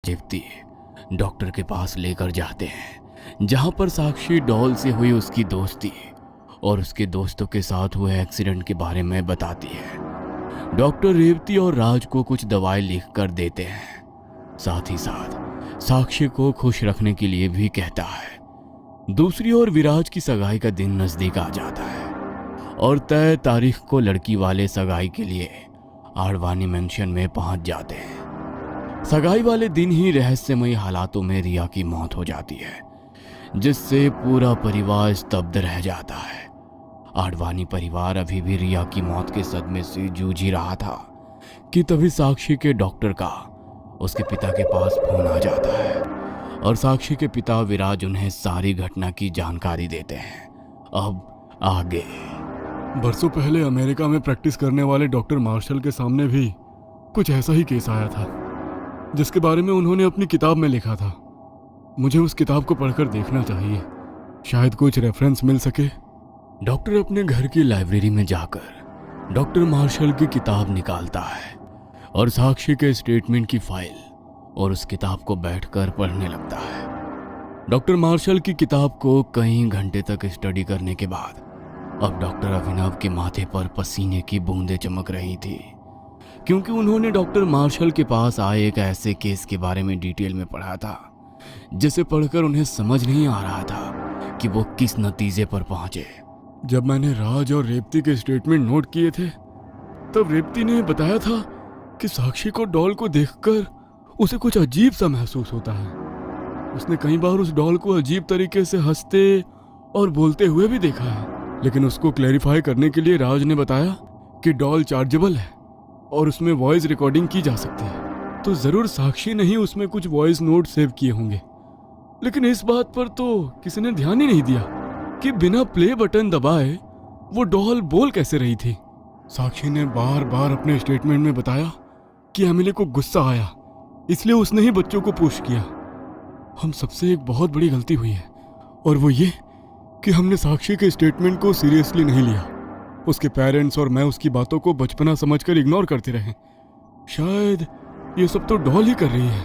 Revati doctor के पास लेकर जाते हैं, जहां पर साक्षी डॉल से हुई उसकी दोस्ती और उसके दोस्तों के साथ हुए एक्सीडेंट के बारे में बताती है। डॉक्टर रेवती और राज को कुछ दवाई लिख कर देते हैं, साथ ही साथ साक्षी को खुश रखने के लिए भी कहता है। दूसरी ओर विराज की सगाई का दिन नजदीक आ जाता है और तय तारीख को लड़की वाले सगाई के लिए आडवाणी मेंशन में पहुंच जाते हैं। सगाई वाले दिन ही रहस्यमयी हालातों में रिया की मौत हो जाती है, जिससे पूरा परिवार स्तब्ध रह जाता है। आडवाणी परिवार अभी भी रिया की मौत के सदमे से जूझ ही रहा था कि तभी साक्षी के डॉक्टर का उसके पिता के पास फोन आ जाता है और साक्षी के पिता विराज उन्हें सारी घटना की जानकारी देते हैं। अब आगे। बरसों पहले अमेरिका में प्रैक्टिस करने वाले डॉक्टर मार्शल के सामने भी कुछ ऐसा ही केस आया था, जिसके बारे में उन्होंने अपनी किताब में लिखा था। मुझे उस किताब को पढ़कर देखना चाहिए, शायद कुछ रेफरेंस मिल सके। डॉक्टर अपने घर की लाइब्रेरी में जाकर डॉक्टर मार्शल की किताब निकालता है और साक्षी के स्टेटमेंट की फाइल और उस किताब को बैठकर पढ़ने लगता है। डॉक्टर मार्शल की किताब को कई घंटे तक स्टडी करने के बाद अब डॉक्टर अभिनव के माथे पर पसीने की बूंदें चमक रही थी, क्योंकि उन्होंने डॉक्टर मार्शल के पास आए एक ऐसे केस के बारे में डिटेल में पढ़ा था, जिसे पढ़कर उन्हें समझ नहीं आ रहा था कि वो किस नतीजे पर पहुंचे। जब मैंने राज और रेवती के स्टेटमेंट नोट किए थे, तब रेवती ने बताया था कि साक्षी को डॉल को देखकर उसे कुछ अजीब सा महसूस होता है। उसने कई बार उस डॉल को अजीब तरीके से हंसते और बोलते हुए भी देखा है, लेकिन उसको क्लैरिफाई करने के लिए राज ने बताया कि डॉल चार्जेबल है और उसमें वॉइस रिकॉर्डिंग की जा सकती है, तो जरूर साक्षी ने ही उसमें कुछ वॉइस नोट सेव किए होंगे। लेकिन इस बात पर तो किसी ने ध्यान ही नहीं दिया कि बिना प्ले बटन दबाए वो डॉल बोल कैसे रही थी। साक्षी ने बार बार अपने स्टेटमेंट में बताया कि एमिली को गुस्सा आया, इसलिए उसने ही बच्चों को पुश किया। हम सबसे एक बहुत बड़ी गलती हुई है, और वो ये कि हमने साक्षी के स्टेटमेंट को सीरियसली नहीं लिया। उसके पेरेंट्स और मैं उसकी बातों को बचपना समझकर इग्नोर करते रहे। शायद ये सब तो डॉल ही कर रही है।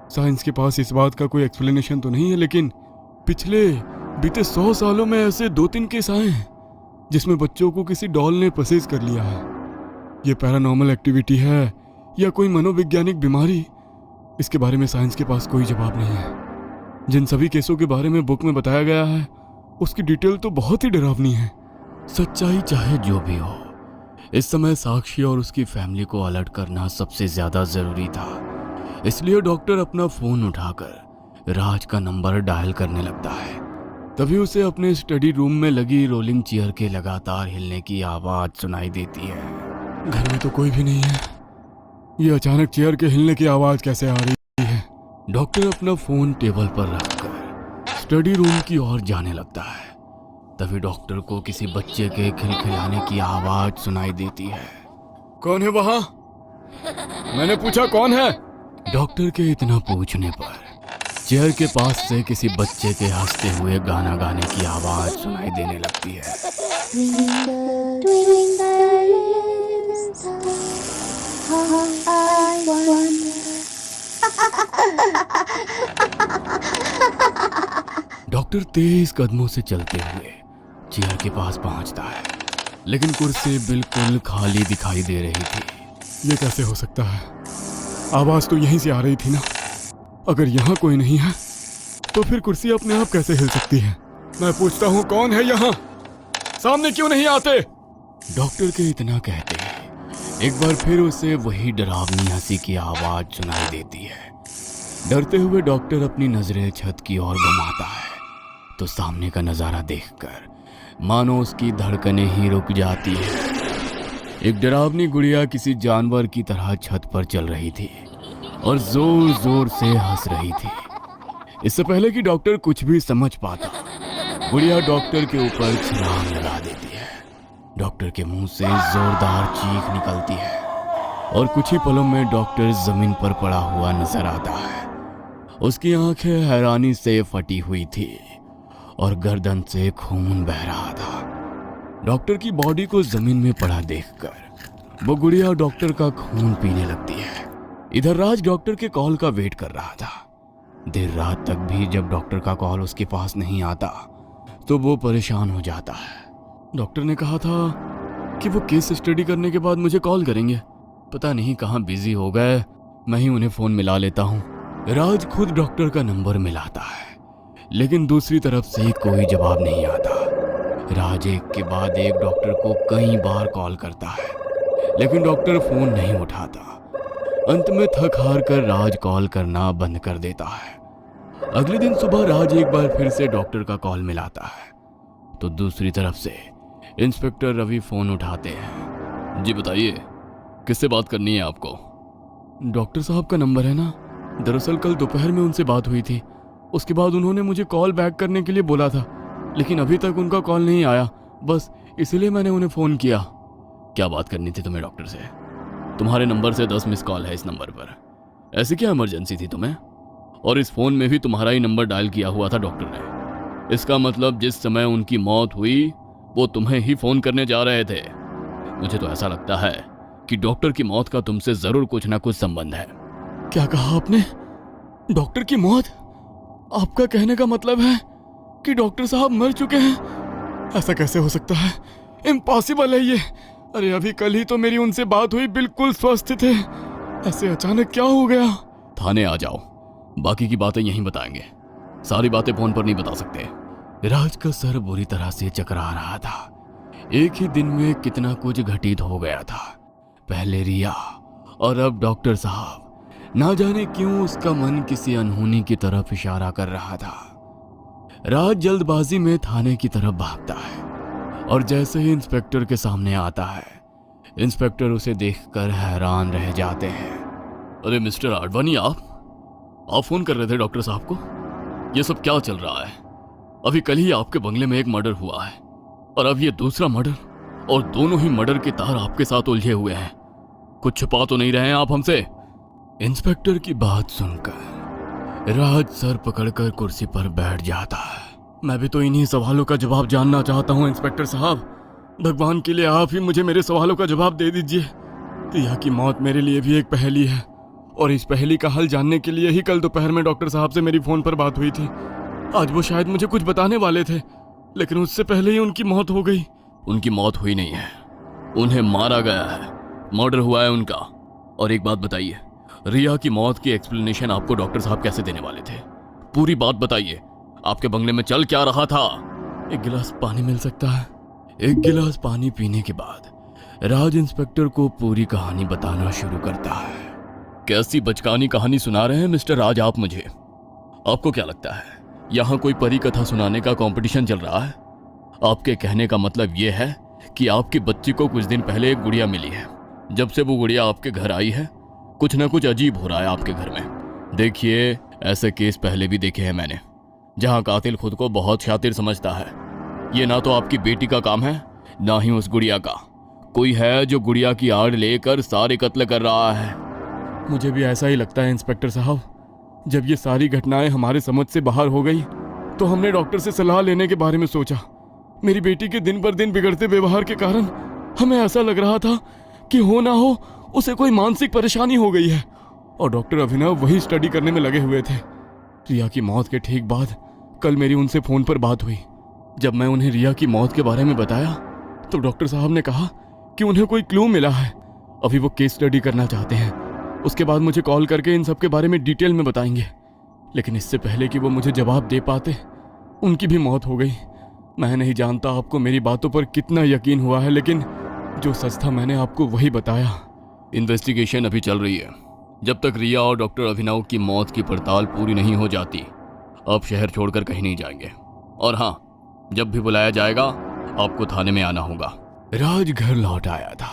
साइंस के पास इस बात का कोई एक्सप्लेनेशन तो नहीं है, लेकिन बीते 100 सालों में ऐसे 2-3 केस आए हैं जिसमें बच्चों को किसी डॉल ने पसेज कर लिया है। ये पैरानॉर्मल एक्टिविटी है या कोई मनोवैज्ञानिक बीमारी, इसके बारे में साइंस के पास कोई जवाब नहीं है। जिन सभी केसों के बारे में बुक में बताया गया है, उसकी डिटेल तो बहुत ही डरावनी है। सच्चाई चाहे जो भी हो, इस समय साक्षी और उसकी फैमिली को अलर्ट करना सबसे ज्यादा जरूरी था। इसलिए डॉक्टर अपना फोन उठाकर राज का नंबर डायल करने लगता है। तभी उसे अपने स्टडी रूम में लगी रोलिंग चेयर के लगातार हिलने की आवाज सुनाई देती है। घर में तो कोई भी नहीं है, ये अचानक चेयर के हिलने की आवाज कैसे आ रही है? डॉक्टर अपना फोन टेबल पर रखकर स्टडी रूम की ओर जाने लगता है। तभी डॉक्टर को किसी बच्चे के खिलखिलाने की आवाज सुनाई देती है। कौन है वहां? मैंने पूछा कौन है? डॉक्टर के इतना पूछने पर चेयर के पास से किसी बच्चे के हंसते हुए गाना गाने की आवाज सुनाई देने लगती है। डॉक्टर तेज कदमों से चलते हुए चेयर के पास पहुंचता है, लेकिन कुर्सी बिल्कुल खाली दिखाई दे रही थी। ये कैसे हो सकता है? आवाज तो यहीं से आ रही थी ना। अगर यहाँ कोई नहीं है तो फिर कुर्सी अपने आप कैसे हिल सकती है? मैं पूछता हूँ, कौन है यहाँ? सामने क्यों नहीं आते? डॉक्टर के इतना कहते हैं एक बार फिर उसे वही डरावनी हंसी की आवाज सुनाई देती है। डरते हुए डॉक्टर अपनी नजरें छत की ओर घुमाता है तो सामने का नजारा देखकर मानो उसकी धड़कनें ही रुक जाती है। एक डरावनी गुड़िया किसी जानवर की तरह छत पर चल रही थी और जोर जोर से हंस रही थी। इससे पहले कि डॉक्टर कुछ भी समझ पाता, गुड़िया डॉक्टर के ऊपर छलांग लगा देती है। डॉक्टर के मुंह से जोरदार चीख निकलती है और कुछ ही पलों में डॉक्टर जमीन पर पड़ा हुआ नजर आता है। उसकी आंखें हैरानी से फटी हुई थी और गर्दन से खून बह रहा था। डॉक्टर की बॉडी को जमीन में पड़ा देखकर वो गुड़िया डॉक्टर का खून पीने लगती है इधर राज डॉक्टर के कॉल का वेट कर रहा था। देर रात तक भी जब डॉक्टर का कॉल उसके पास नहीं आता तो वो परेशान हो जाता है। डॉक्टर ने कहा था कि वो केस स्टडी करने के बाद मुझे कॉल करेंगे। पता नहीं कहाँ बिजी हो गए, मैं ही उन्हें फोन मिला लेता हूँ। राज खुद डॉक्टर का नंबर मिलाता है, लेकिन दूसरी तरफ से कोई जवाब नहीं आता। राज एक के बाद एक डॉक्टर को कई बार कॉल करता है, लेकिन डॉक्टर फोन नहीं उठाता। अंत में थक हार कर राज कॉल करना बंद कर देता है। अगले दिन सुबह राज एक बार फिर से डॉक्टर का कॉल मिलाता है तो दूसरी तरफ से इंस्पेक्टर रवि फोन उठाते हैं। जी बताइए, किससे बात करनी है आपको? डॉक्टर साहब का नंबर है ना? दरअसल कल दोपहर में उनसे बात हुई थी। उसके बाद उन्होंने मुझे कॉल बैक करने के लिए बोला था, लेकिन अभी तक उनका कॉल नहीं आया। बस इसलिए मैंने उन्हें फ़ोन किया। क्या बात करनी थी तुम्हें डॉक्टर से? तुम्हारे नंबर से 10 मिस कॉल है इस नंबर पर। ऐसी क्या इमरजेंसी थी तुम्हें? और इस फ़ोन में भी तुम्हारा ही नंबर डायल किया हुआ था डॉक्टर ने। इसका मतलब जिस समय उनकी मौत हुई वो तुम्हें ही फ़ोन करने जा रहे थे। मुझे तो ऐसा लगता है कि डॉक्टर की मौत का तुमसे ज़रूर कुछ ना कुछ संबंध है। क्या कहा आपने? डॉक्टर की मौत? आपका कहने का मतलब है कि डॉक्टर साहब मर चुके हैं? ऐसा कैसे हो सकता है? इम्पॉसिबल है ये। अरे अभी कल ही तो मेरी उनसे बात हुई, बिल्कुल स्वस्थ थे। ऐसे अचानक क्या हो गया? थाने आ जाओ, बाकी की बातें यहीं बताएंगे। सारी बातें फोन पर नहीं बता सकते। राज का सर बुरी तरह से चकरा रहा था। एक ही दिन में कितना कुछ घटित हो गया था। पहले रिया और अब डॉक्टर साहब। ना जाने क्यों उसका मन किसी अनहोनी की तरफ इशारा कर रहा था। राज जल्दबाजी में थाने की तरफ भागता है और जैसे ही इंस्पेक्टर के सामने आता है, इंस्पेक्टर उसे देखकर हैरान रह जाते हैं। अरे मिस्टर आडवाणी, आप फोन कर रहे थे डॉक्टर साहब को? ये सब क्या चल रहा है? अभी कल ही आपके बंगले में एक मर्डर हुआ है और अब ये दूसरा मर्डर, और दोनों ही मर्डर के तार आपके साथ उलझे हुए हैं। कुछ छुपा तो नहीं रहे हैं आप हमसे? इंस्पेक्टर की बात सुनकर राज सर पकड़कर कुर्सी पर बैठ जाता है। मैं भी तो इन्हीं सवालों का जवाब जानना चाहता हूँ इंस्पेक्टर साहब। भगवान के लिए आप ही मुझे मेरे सवालों का जवाब दे दीजिए। रिया की मौत मेरे लिए भी एक पहेली है और इस पहेली का हल जानने के लिए ही कल दोपहर में डॉक्टर साहब से मेरी फोन पर बात हुई थी। आज वो शायद मुझे कुछ बताने वाले थे, लेकिन उससे पहले ही उनकी मौत हो गई। उनकी मौत हुई नहीं है, उन्हें मारा गया है। मर्डर हुआ है उनका। और एक बात बताइए, रिया की मौत की एक्सप्लेनेशन आपको डॉक्टर साहब कैसे देने वाले थे? पूरी बात बताइए। आपके बंगले में चल क्या रहा था? एक गिलास पानी मिल सकता है? एक गिलास पानी पीने के बाद राज इंस्पेक्टर को पूरी कहानी बताना शुरू करता है। कैसी बचकानी कहानी सुना रहे हैं मिस्टर राज आप मुझे? आपको क्या लगता है यहाँ कोई परी कथा सुनाने का कंपटीशन चल रहा है? आपके कहने का मतलब यह है कि आपकी बच्ची को कुछ दिन पहले एक गुड़िया मिली है। जब से वो गुड़िया आपके घर आई है कुछ ना कुछ अजीब हो रहा है आपके घर में। देखिए, ऐसे केस पहले भी देखे हैं मैंने, जहां कातिल खुद को बहुत शातिर समझता है। ये ना तो आपकी बेटी का काम है, ना ही उस गुड़िया का। कोई है जो गुड़िया की आड़ लेकर सारे कत्ल कर रहा है। मुझे भी ऐसा ही लगता है इंस्पेक्टर साहब। जब ये सारी घटनाएं हमारे समझ से बाहर हो गई तो हमने डॉक्टर से सलाह लेने के बारे में सोचा। मेरी बेटी के दिन पर दिन बिगड़ते व्यवहार के कारण हमें ऐसा लग रहा था कि हो ना हो उसे कोई मानसिक परेशानी हो गई है, और डॉक्टर अभिनव वही स्टडी करने में लगे हुए थे। रिया की मौत के ठीक बाद कल मेरी उनसे फोन पर बात हुई। जब मैं उन्हें रिया की मौत के बारे में बताया तो डॉक्टर साहब ने कहा कि उन्हें कोई क्लू मिला है, अभी वो केस स्टडी करना चाहते हैं। उसके बाद मुझे कॉल करके इन सब के बारे में डिटेल में बताएंगे। लेकिन इससे पहले कि वो मुझे जवाब दे पाते उनकी भी मौत हो गई। मैं नहीं जानता आपको मेरी बातों पर कितना यकीन हुआ है, लेकिन जो सच था मैंने आपको वही बताया। इन्वेस्टिगेशन अभी चल रही है। जब तक रिया और डॉक्टर अभिनव की मौत की पड़ताल पूरी नहीं हो जाती आप शहर छोड़कर कहीं नहीं जाएंगे। और हाँ, जब भी बुलाया जाएगा आपको थाने में आना होगा। राज घर लौट आया था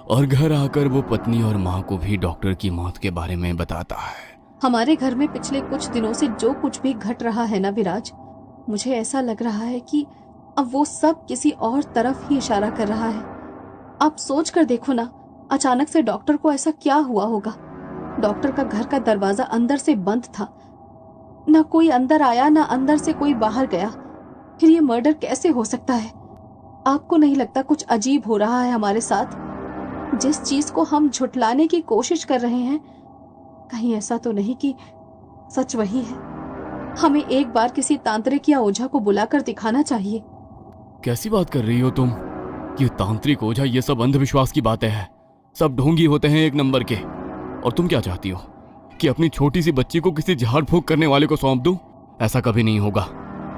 और घर आकर वो पत्नी और माँ को भी डॉक्टर की मौत के बारे में बताता है। हमारे घर में पिछले कुछ दिनों से जो कुछ भी घट रहा है ना विराज, मुझे ऐसा लग रहा है कि अब वो सब किसी और तरफ ही इशारा कर रहा है। आप सोच कर देखो ना, अचानक से डॉक्टर को ऐसा क्या हुआ होगा? डॉक्टर का घर का दरवाजा अंदर से बंद था, ना कोई अंदर आया ना अंदर से कोई बाहर गया। फिर ये मर्डर कैसे हो सकता है? आपको नहीं लगता कुछ अजीब हो रहा है हमारे साथ? जिस चीज को हम झुठलाने की कोशिश कर रहे हैं कहीं ऐसा तो नहीं कि सच वही है। हमें एक बार किसी तांत्रिक या ओझा को बुलाकर दिखाना चाहिए। कैसी बात कर रही हो तुम? ये तांत्रिक ओझा ये सब अंधविश्वास की बातें हैं। सब ढोंगी होते हैं एक नंबर के। और तुम क्या चाहती हो कि अपनी छोटी सी बच्ची को किसी झाड़ फूक करने वाले को सौंप दूं? ऐसा कभी नहीं होगा।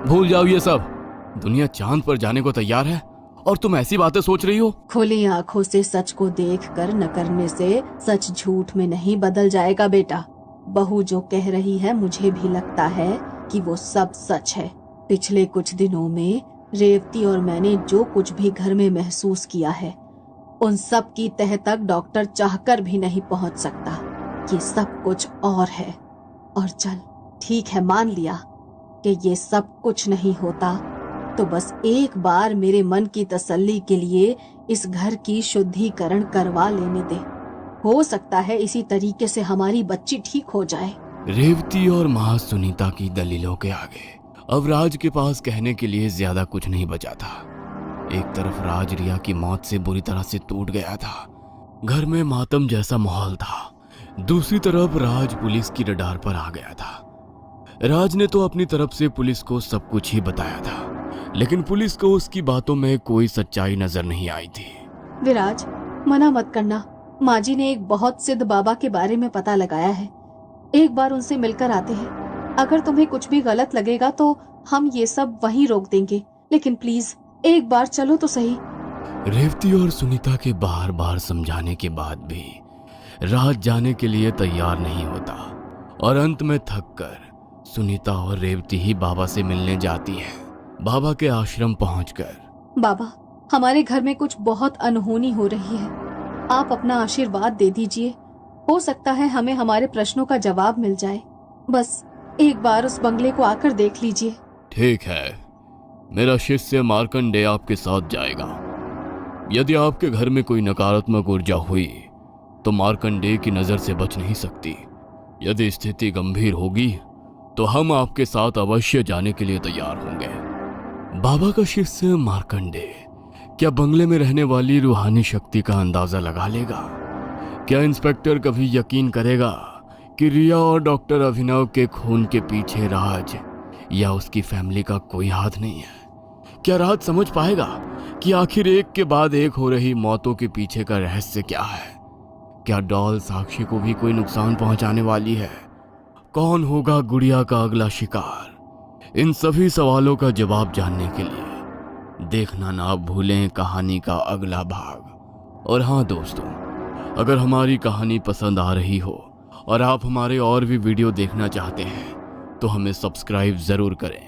भूल जाओ ये सब। दुनिया चांद पर जाने को तैयार है और तुम ऐसी बातें सोच रही हो। खुली आंखों से सच को देखकर न करने से सच झूठ में नहीं बदल जाएगा बेटा। बहू जो कह रही है मुझे भी लगता है कि वो सब सच है। पिछले कुछ दिनों में रेवती और मैंने जो कुछ भी घर में महसूस किया है उन सब की तह तक डॉक्टर चाहकर भी नहीं पहुंच सकता। ये सब कुछ और है। और चल ठीक है, मान लिया कि ये सब कुछ नहीं होता, तो बस एक बार मेरे मन की तसल्ली के लिए इस घर की शुद्धिकरण करवा लेने दे। हो सकता है इसी तरीके से हमारी बच्ची ठीक हो जाए। रेवती और माँ सुनीता की दलीलों के आगे अब राज के पास कहने के लिए ज्यादा कुछ नहीं बचा था। एक तरफ राज रिया की मौत से बुरी तरह से टूट गया था, घर में मातम जैसा माहौल था। दूसरी तरफ राज पुलिस की रडार पर आ गया था। राज ने तो अपनी तरफ से पुलिस को सब कुछ ही बताया था, लेकिन पुलिस को उसकी बातों में कोई सच्चाई नजर नहीं आई थी। विराज, मना मत करना। माँ जी ने एक बहुत सिद्ध बाबा के बारे में पता लगाया है। एक बार उनसे मिलकर आते हैं। अगर तुम्हें कुछ भी गलत लगेगा तो हम ये सब वहीं रोक देंगे, लेकिन प्लीज एक बार चलो तो सही। रेवती और सुनीता के बार बार समझाने के बाद भी राज जाने के लिए तैयार नहीं होता और अंत में थककर सुनीता और रेवती ही बाबा से मिलने जाती है। बाबा के आश्रम पहुंचकर, बाबा, हमारे घर में कुछ बहुत अनहोनी हो रही है। आप अपना आशीर्वाद दे दीजिए। हो सकता है हमें हमारे प्रश्नों का जवाब मिल जाए। बस एक बार उस बंगले को आकर देख लीजिए। ठीक है, मेरा शिष्य मार्कंडेय आपके साथ जाएगा। यदि आपके घर में कोई नकारात्मक ऊर्जा हुई तो मार्कंडेय की नजर से बच नहीं सकती। यदि स्थिति गंभीर होगी तो हम आपके साथ अवश्य जाने के लिए तैयार होंगे। बाबा का शिष्य मार्कंडेय क्या बंगले में रहने वाली रूहानी शक्ति का अंदाजा लगा लेगा? क्या इंस्पेक्टर कभी यकीन करेगा कि रिया और डॉक्टर अभिनव के खून के पीछे राज या उसकी फैमिली का कोई हाथ नहीं है? क्या राज समझ पाएगा कि आखिर एक के बाद एक हो रही मौतों के पीछे का रहस्य क्या है? क्या डॉल साक्षी को भी कोई नुकसान पहुंचाने वाली है? कौन होगा गुड़िया का अगला शिकार? इन सभी सवालों का जवाब जानने के लिए देखना ना भूलें कहानी का अगला भाग। और हाँ दोस्तों, अगर हमारी कहानी पसंद आ रही हो और आप हमारे और भी वीडियो देखना चाहते हैं तो हमें सब्सक्राइब जरूर करें।